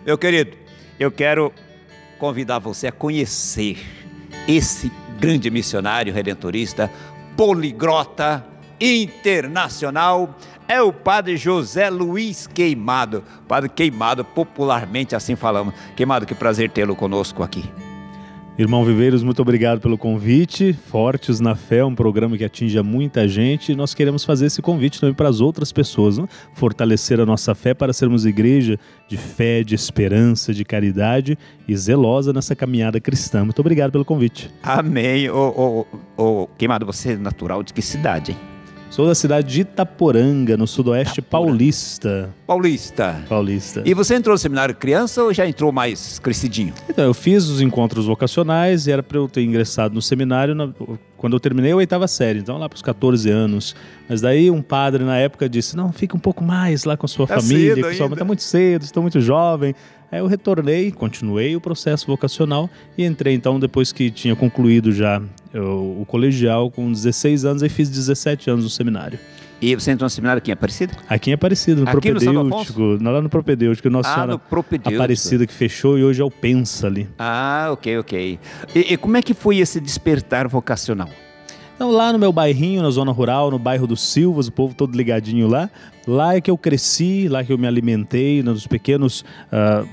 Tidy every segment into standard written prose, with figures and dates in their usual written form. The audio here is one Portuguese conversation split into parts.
Meu querido, eu quero convidar você a conhecer esse grande missionário redentorista, poliglota, internacional, é o Padre José Luiz Queimado. Padre Queimado, popularmente assim falamos. Queimado, que prazer tê-lo conosco aqui. Irmão Viveiros, muito obrigado pelo convite. Fortes na Fé é um programa que atinge a muita gente e nós queremos fazer esse convite também para as outras pessoas, né? Fortalecer a nossa fé para sermos igreja de fé, de esperança, de caridade e zelosa nessa caminhada cristã. Muito obrigado pelo convite. Amém. Queimado, você é natural de que cidade, hein? Sou da cidade de Itaporanga, no sudoeste paulista. Paulista. E você entrou no seminário criança ou já entrou mais crescidinho? Então, eu fiz os encontros vocacionais e era para eu ter ingressado no seminário quando eu terminei a 8ª série, então lá para os 14 anos. Mas daí um padre na época disse, não, fica um pouco mais lá com a sua família, com sua mãe, tá muito cedo, estou muito jovem. Aí eu retornei, continuei o processo vocacional e entrei então, depois que tinha concluído já o colegial com 16 anos, e fiz 17 anos no seminário. E você entrou no seminário aqui em Aparecida? Aqui em Aparecida, no aqui Propedêutico, lá no Propedêutico, Nossa Senhora Aparecida, que fechou e hoje é o Pensa ali. Ah, ok. E como é que foi esse despertar vocacional? Então, lá no meu bairrinho, na zona rural, no bairro dos Silvas, o povo todo ligadinho lá é que eu cresci, lá que eu me alimentei, nos pequenos,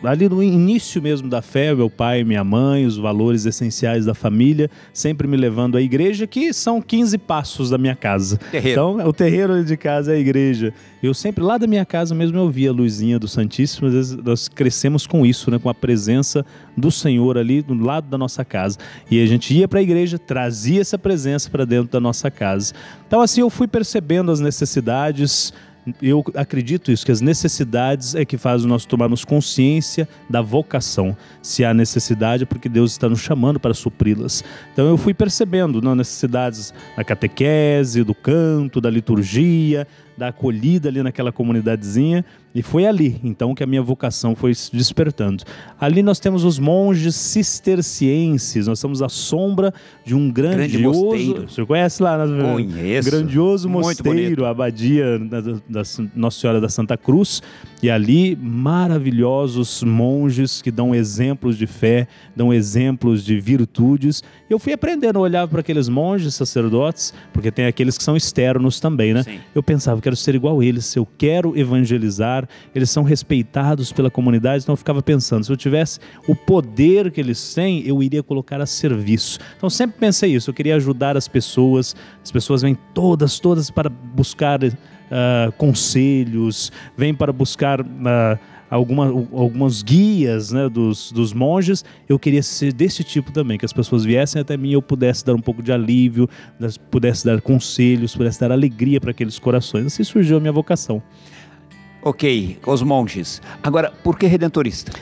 ali no início mesmo da fé, meu pai e minha mãe, os valores essenciais da família, sempre me levando à igreja, que são 15 passos da minha casa. Terreiro. Então, o terreiro de casa é a igreja. Eu sempre, lá da minha casa mesmo, eu via a luzinha do Santíssimo, às vezes nós crescemos com isso, né, com a presença do Senhor ali do lado da nossa casa. E a gente ia para a igreja, trazia essa presença para dentro da nossa casa. Então, assim, eu fui percebendo as necessidades. Eu acredito isso, que as necessidades é que faz nós tomarmos consciência da vocação. Se há necessidade é porque Deus está nos chamando para supri-las. Então eu fui percebendo necessidades da catequese, do canto, da liturgia, da acolhida ali naquela comunidadezinha, e foi ali então que a minha vocação foi se despertando. Ali nós temos os monges cistercienses, nós estamos à sombra de um grandioso mosteiro. Você conhece lá? Conheço. Grandioso mosteiro, a abadia da Nossa Senhora da Santa Cruz, e ali maravilhosos monges que dão exemplos de fé, dão exemplos de virtudes. Eu fui aprendendo a olhar para aqueles monges sacerdotes, porque tem aqueles que são externos também, né? Sim. Eu pensava, quero ser igual a eles, se eu quero evangelizar, eles são respeitados pela comunidade, então eu ficava pensando, se eu tivesse o poder que eles têm, eu iria colocar a serviço. Então sempre pensei isso, eu queria ajudar as pessoas vêm todas para buscar conselhos, vêm para buscar algumas guias, né, dos monges. Eu queria ser desse tipo também, que as pessoas viessem até mim e eu pudesse dar um pouco de alívio, pudesse dar conselhos, pudesse dar alegria para aqueles corações. Assim surgiu a minha vocação. Ok, os monges. Agora, por que redentorista?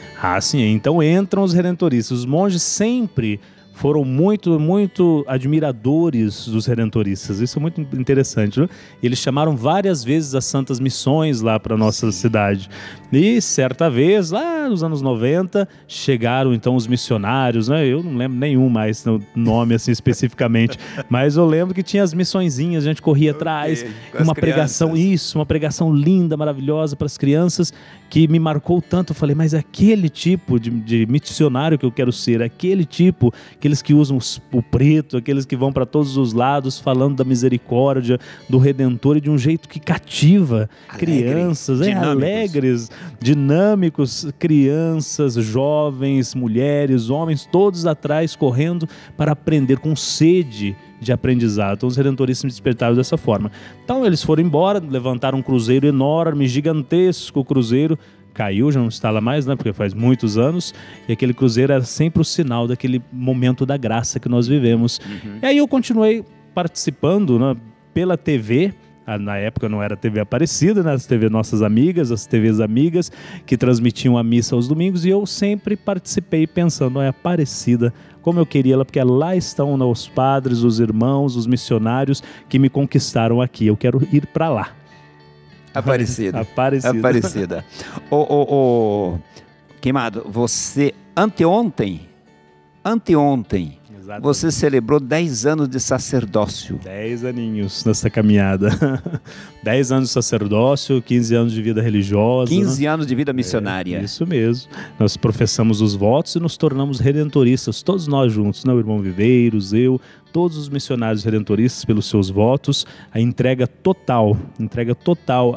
Sim, então entram os redentoristas. Os monges sempre foram muito admiradores dos redentoristas. Isso é muito interessante, né? Eles chamaram várias vezes as santas missões lá para a nossa cidade. E certa vez, lá nos anos 90, chegaram então os missionários, né? Eu não lembro nenhum mais no nome assim especificamente, mas eu lembro que tinha as missõezinhas, a gente corria atrás, uma pregação, uma pregação linda, maravilhosa para as crianças, que me marcou tanto. Eu falei, mas é aquele tipo de missionário que eu quero ser, aquele tipo, aqueles que usam o preto, aqueles que vão para todos os lados falando da misericórdia, do Redentor, e de um jeito que cativa crianças, alegres, dinâmicos, crianças, jovens, mulheres, homens, todos atrás correndo para aprender, com sede de aprendizado. Então os redentoristas me despertaram dessa forma. Então eles foram embora, levantaram um cruzeiro enorme, gigantesco cruzeiro, caiu, já não está lá mais, né, porque faz muitos anos, e aquele cruzeiro era sempre o sinal daquele momento da graça que nós vivemos. E aí eu continuei participando, né, pela TV. Na época não era TV Aparecida, né? As TV Nossas Amigas, as TVs amigas, que transmitiam a missa aos domingos, e eu sempre participei pensando, é Aparecida, como eu queria ela, porque lá estão os padres, os irmãos, os missionários que me conquistaram aqui, eu quero ir para lá. Aparecida. Queimado, você anteontem Exatamente. Você celebrou 10 anos de sacerdócio. 10 aninhos nessa caminhada. 10 anos de sacerdócio, 15 anos de vida religiosa. 15 anos de vida missionária. Isso mesmo. Nós professamos os votos e nos tornamos redentoristas, todos nós juntos, né? O irmão Viveiros, eu, todos os missionários redentoristas pelos seus votos, a entrega total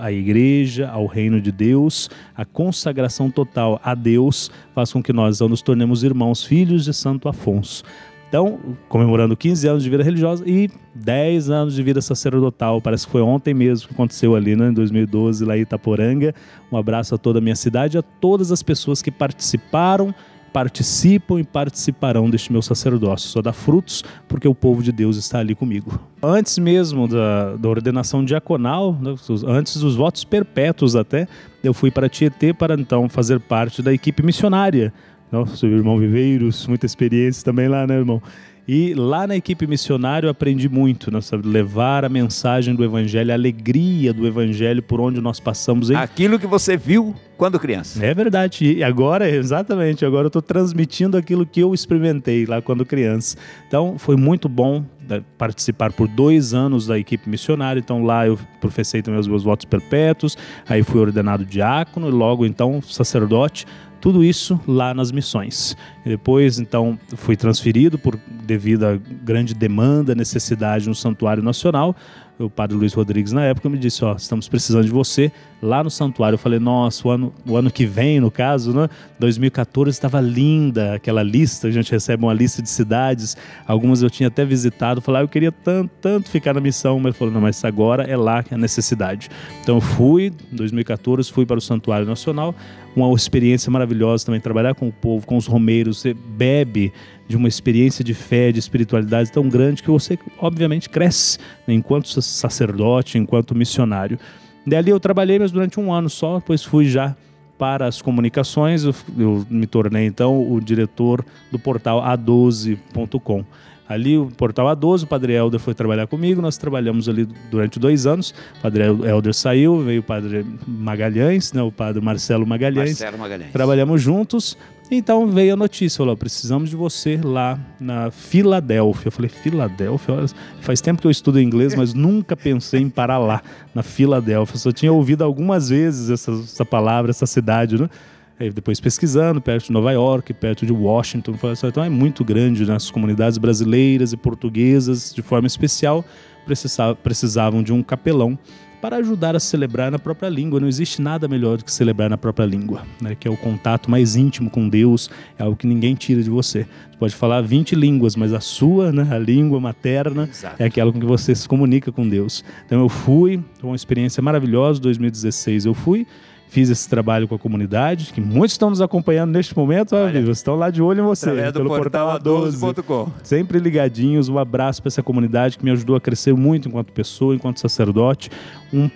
à igreja, ao reino de Deus, a consagração total a Deus faz com que nós nos tornemos irmãos, filhos de Santo Afonso. Então, comemorando 15 anos de vida religiosa e 10 anos de vida sacerdotal. Parece que foi ontem mesmo que aconteceu ali, né, em 2012, lá em Itaporanga. Um abraço a toda a minha cidade, a todas as pessoas que participaram, participam e participarão deste meu sacerdócio. Só dá frutos porque o povo de Deus está ali comigo. Antes mesmo da ordenação diaconal, né, antes dos votos perpétuos até, eu fui para Tietê para então fazer parte da equipe missionária. Nossa, o irmão Viveiros, muita experiência também lá, né, irmão? E lá na equipe missionária eu aprendi muito, né, sabe? Levar a mensagem do Evangelho, a alegria do Evangelho por onde nós passamos. Aquilo que você viu quando criança. É verdade. E agora, exatamente, agora eu estou transmitindo aquilo que eu experimentei lá quando criança. Então, foi muito bom participar por 2 anos da equipe missionária. Então, lá eu professei também os meus votos perpétuos, aí fui ordenado diácono e logo, então, sacerdote. Tudo isso lá nas missões. E depois, então, fui transferido devido à grande demanda, necessidade no Santuário Nacional. O padre Luiz Rodrigues, na época, me disse, estamos precisando de você lá no santuário. Eu falei, nossa, o ano que vem, no caso, né? 2014, estava linda aquela lista. A gente recebe uma lista de cidades. Algumas eu tinha até visitado. Falei, eu queria tanto ficar na missão. Mas ele falou, não, mas agora é lá que é a necessidade. Então eu fui, em 2014, fui para o Santuário Nacional. Uma experiência maravilhosa também, trabalhar com o povo, com os romeiros. Você bebe de uma experiência de fé, de espiritualidade tão grande que você, obviamente, cresce, né, enquanto sacerdote, enquanto missionário. Dali eu trabalhei, mas durante 1 ano só, depois fui já para as comunicações, eu me tornei, então, o diretor do portal A12.com. Ali, o portal A12, o Padre Helder foi trabalhar comigo, nós trabalhamos ali durante 2 anos, o Padre Helder saiu, veio o Padre Magalhães, né, o Padre Marcelo Magalhães. Trabalhamos juntos, então veio a notícia, falou, precisamos de você lá na Filadélfia. Eu falei, Filadélfia? Olha, faz tempo que eu estudo inglês, mas nunca pensei em parar lá, na Filadélfia. Só tinha ouvido algumas vezes essa palavra, essa cidade, né? Aí depois pesquisando, perto de Nova York, perto de Washington, então é muito grande, né? As comunidades brasileiras e portuguesas, de forma especial, precisavam de um capelão para ajudar a celebrar na própria língua. Não existe nada melhor do que celebrar na própria língua, né? Que é o contato mais íntimo com Deus, é algo que ninguém tira de você. Você pode falar 20 línguas, mas a sua, né, a língua materna, exato, é aquela com que você se comunica com Deus. Então eu fui, foi uma experiência maravilhosa, 2016 eu fui, fiz esse trabalho com a comunidade, que muitos estão nos acompanhando neste momento, estão lá de olho em você, pelo portal A12.com. Sempre ligadinhos, um abraço para essa comunidade que me ajudou a crescer muito enquanto pessoa, enquanto sacerdote,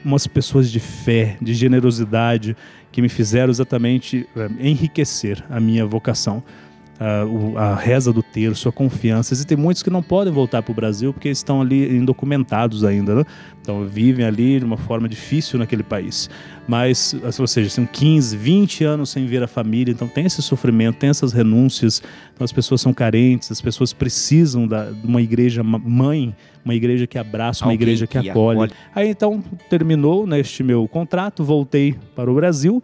umas pessoas de fé, de generosidade, que me fizeram exatamente enriquecer a minha vocação. A reza do terço, a confiança. Existem muitos que não podem voltar para o Brasil porque estão ali indocumentados ainda, né? Então vivem ali de uma forma difícil naquele país. Mas, ou seja, são 15, 20 anos sem ver a família, então tem esse sofrimento, tem essas renúncias, então as pessoas são carentes, as pessoas precisam de uma igreja mãe, uma igreja que abraça, uma igreja que acolhe. Aí então terminou, né, este meu contrato, voltei para o Brasil.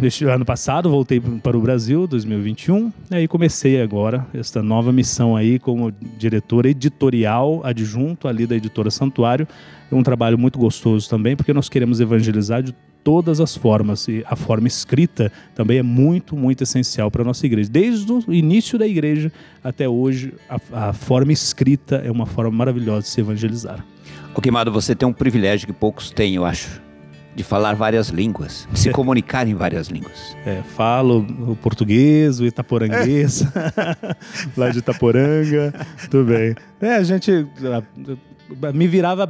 Este ano passado voltei para o Brasil, 2021, e aí comecei agora esta nova missão aí como diretor editorial adjunto ali da Editora Santuário. É um trabalho muito gostoso também, porque nós queremos evangelizar de todas as formas, e a forma escrita também é muito, muito essencial para a nossa igreja. Desde o início da igreja até hoje, a forma escrita é uma forma maravilhosa de se evangelizar. Ok, Mado, você tem um privilégio que poucos têm, eu acho, de falar várias línguas, de se comunicar em várias línguas. Falo o português, o itaporanguês, lá de Itaporanga, tudo bem. A gente eu me virava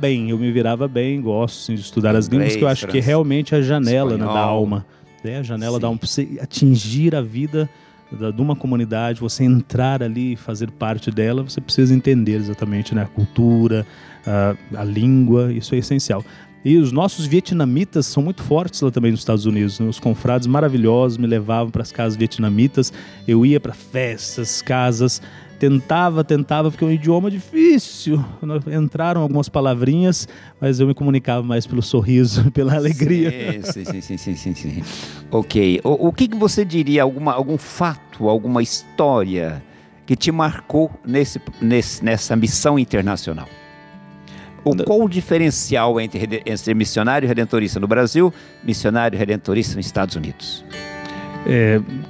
bem, gosto sim, de estudar as línguas, que eu acho que realmente é a janela, né, da alma. A janela da alma, para você atingir a vida de uma comunidade, você entrar ali e fazer parte dela, você precisa entender exatamente, né, a cultura, a língua, isso é essencial. E os nossos vietnamitas são muito fortes lá também nos Estados Unidos. Os confrades maravilhosos me levavam para as casas vietnamitas. Eu ia para festas, casas. tentava, porque é um idioma difícil. Entraram algumas palavrinhas, mas eu me comunicava mais pelo sorriso, pela alegria. Sim. Ok. O que você diria, algum fato, alguma história que te marcou nessa missão internacional? Qual o diferencial entre missionário redentorista no Brasil, missionário redentorista nos Estados Unidos?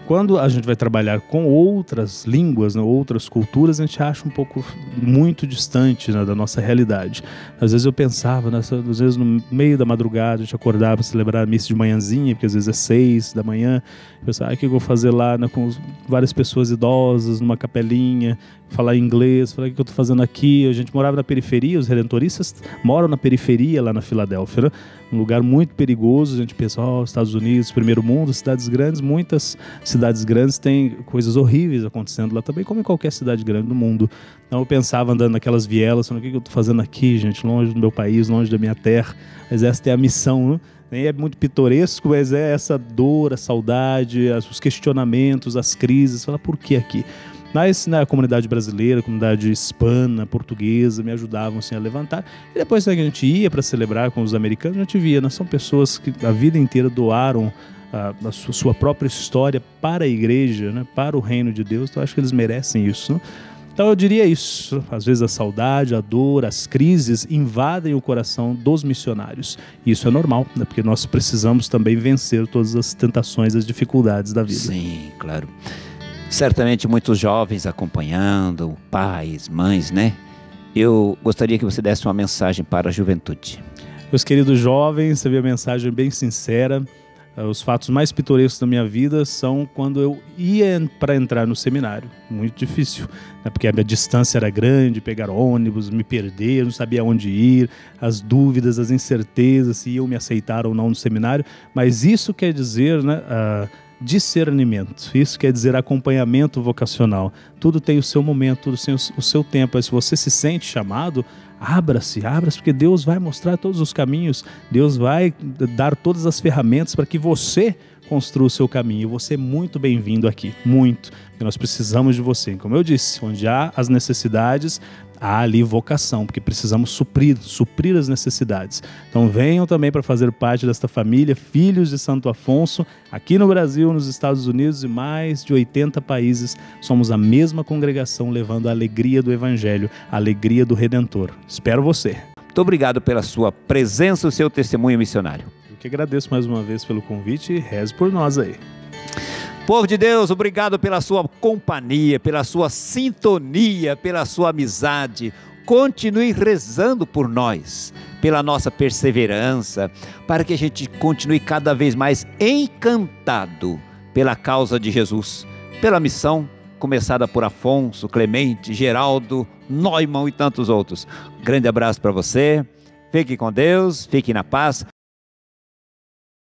Quando a gente vai trabalhar com outras línguas, né, outras culturas, a gente acha um pouco muito distante, né, da nossa realidade. Às vezes eu pensava, né, às vezes no meio da madrugada a gente acordava para celebrar a missa de manhãzinha, porque às vezes é 6 da manhã, eu pensava, o que eu vou fazer lá, né, com várias pessoas idosas, numa capelinha, falar inglês, falar o que eu estou fazendo aqui. A gente morava na periferia, os redentoristas moram na periferia lá na Filadélfia, né? Um lugar muito perigoso. A gente pensa, Estados Unidos, primeiro mundo, cidades grandes, muitas cidades grandes têm coisas horríveis acontecendo lá também, como em qualquer cidade grande do mundo. Então eu pensava andando naquelas vielas, falando, o que eu estou fazendo aqui, gente, longe do meu país, longe da minha terra. Mas essa é a missão, né? Nem é muito pitoresco, mas é essa dor, a saudade, os questionamentos, as crises. Fala, por que aqui? Mas a comunidade brasileira, a comunidade hispana, portuguesa, me ajudavam assim, a levantar. E depois, né, que a gente ia para celebrar com os americanos, a gente via, né, são pessoas que a vida inteira doaram a sua própria história para a igreja, né, para o reino de Deus. Então eu acho que eles merecem isso, né? Então eu diria isso, às vezes a saudade, a dor, as crises invadem o coração dos missionários. E isso é normal, né? Porque nós precisamos também vencer todas as tentações, as dificuldades da vida. Sim, claro. Certamente muitos jovens acompanhando, pais, mães, né? Eu gostaria que você desse uma mensagem para a juventude. Meus queridos jovens, você viu a mensagem bem sincera. Os fatos mais pitorescos da minha vida são quando eu ia para entrar no seminário. Muito difícil, né? Porque a minha distância era grande, pegar ônibus, me perder, não sabia onde ir, as dúvidas, as incertezas, se iam me aceitar ou não no seminário. Mas isso quer dizer, né, discernimento, isso quer dizer acompanhamento vocacional. Tudo tem o seu momento, tudo tem o seu tempo. Mas se você se sente chamado, abra-se, porque Deus vai mostrar todos os caminhos, Deus vai dar todas as ferramentas para que você construa o seu caminho. Você é muito bem-vindo aqui, muito, porque nós precisamos de você. Como eu disse, onde há as necessidades, há ali vocação, porque precisamos suprir as necessidades. Então venham também para fazer parte desta família, filhos de Santo Afonso, aqui no Brasil, nos Estados Unidos e mais de 80 países. Somos a mesma congregação levando a alegria do Evangelho, a alegria do Redentor. Espero você. Muito obrigado pela sua presença e o seu testemunho missionário. Eu que agradeço mais uma vez pelo convite e reze por nós aí. Povo de Deus, obrigado pela sua companhia, pela sua sintonia, pela sua amizade. Continue rezando por nós, pela nossa perseverança, para que a gente continue cada vez mais encantado pela causa de Jesus, pela missão começada por Afonso, Clemente, Geraldo, Neumann e tantos outros. Grande abraço para você, fique com Deus, fique na paz.